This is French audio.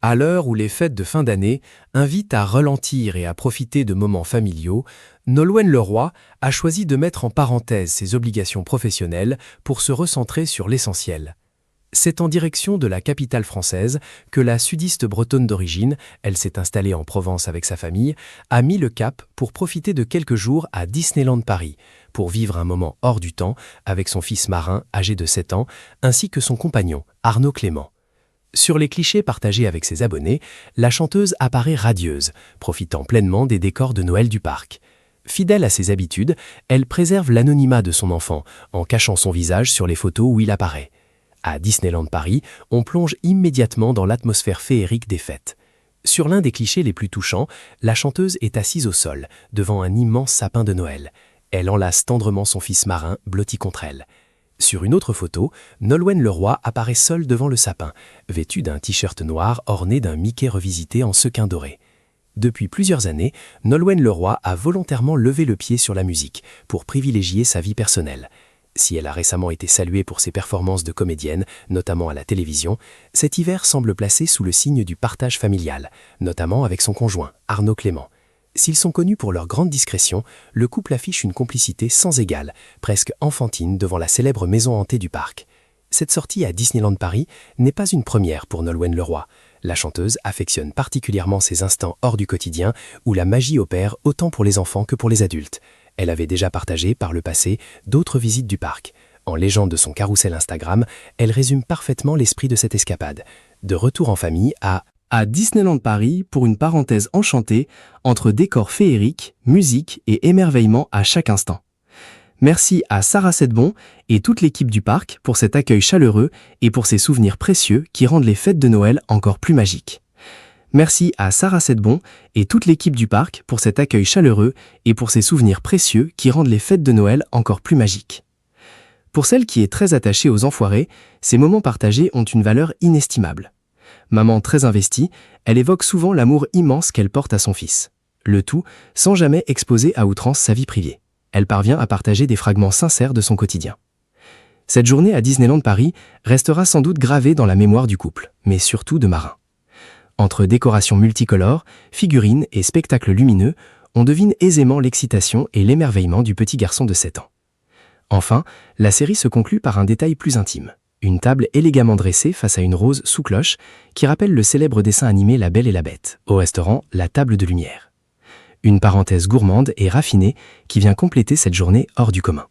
À l'heure où les fêtes de fin d'année invitent à ralentir et à profiter de moments familiaux, Nolwenn Leroy a choisi de mettre en parenthèse ses obligations professionnelles pour se recentrer sur l'essentiel. C'est en direction de la capitale française que la sudiste bretonne d'origine, elle s'est installée en Provence avec sa famille, a mis le cap pour profiter de quelques jours à Disneyland Paris, pour vivre un moment hors du temps avec son fils Marin, âgé de 7 ans, ainsi que son compagnon, Arnaud Clément. Sur les clichés partagés avec ses abonnés, la chanteuse apparaît radieuse, profitant pleinement des décors de Noël du parc. Fidèle à ses habitudes, elle préserve l'anonymat de son enfant en cachant son visage sur les photos où il apparaît. À Disneyland Paris, on plonge immédiatement dans l'atmosphère féerique des fêtes. Sur l'un des clichés les plus touchants, la chanteuse est assise au sol, devant un immense sapin de Noël. Elle enlace tendrement son fils Marin, blotti contre elle. Sur une autre photo, Nolwenn Leroy apparaît seule devant le sapin, vêtue d'un t-shirt noir orné d'un Mickey revisité en sequins dorés. Depuis plusieurs années, Nolwenn Leroy a volontairement levé le pied sur la musique pour privilégier sa vie personnelle. Si elle a récemment été saluée pour ses performances de comédienne, notamment à la télévision, cet hiver semble placé sous le signe du partage familial, notamment avec son conjoint, Arnaud Clément. S'ils sont connus pour leur grande discrétion, le couple affiche une complicité sans égale, presque enfantine devant la célèbre maison hantée du parc. Cette sortie à Disneyland Paris n'est pas une première pour Nolwenn Leroy. La chanteuse affectionne particulièrement ces instants hors du quotidien où la magie opère autant pour les enfants que pour les adultes. Elle avait déjà partagé par le passé d'autres visites du parc. En légende de son carrousel Instagram, elle résume parfaitement l'esprit de cette escapade. De retour en famille à Disneyland Paris pour une parenthèse enchantée entre décors féeriques, musique et émerveillement à chaque instant. Merci à Sarah Sedbon et toute l'équipe du parc pour cet accueil chaleureux et pour ces souvenirs précieux qui rendent les fêtes de Noël encore plus magiques. Merci à Sarah Sedbon et toute l'équipe du parc pour cet accueil chaleureux et pour ces souvenirs précieux qui rendent les fêtes de Noël encore plus magiques. Pour celle qui est très attachée aux enfoirés, ces moments partagés ont une valeur inestimable. Maman très investie, elle évoque souvent l'amour immense qu'elle porte à son fils. Le tout sans jamais exposer à outrance sa vie privée. Elle parvient à partager des fragments sincères de son quotidien. Cette journée à Disneyland Paris restera sans doute gravée dans la mémoire du couple, mais surtout de Marin. Entre décorations multicolores, figurines et spectacles lumineux, on devine aisément l'excitation et l'émerveillement du petit garçon de 7 ans. Enfin, la série se conclut par un détail plus intime. Une table élégamment dressée face à une rose sous cloche qui rappelle le célèbre dessin animé La Belle et la Bête, au restaurant La Table de Lumière. Une parenthèse gourmande et raffinée qui vient compléter cette journée hors du commun.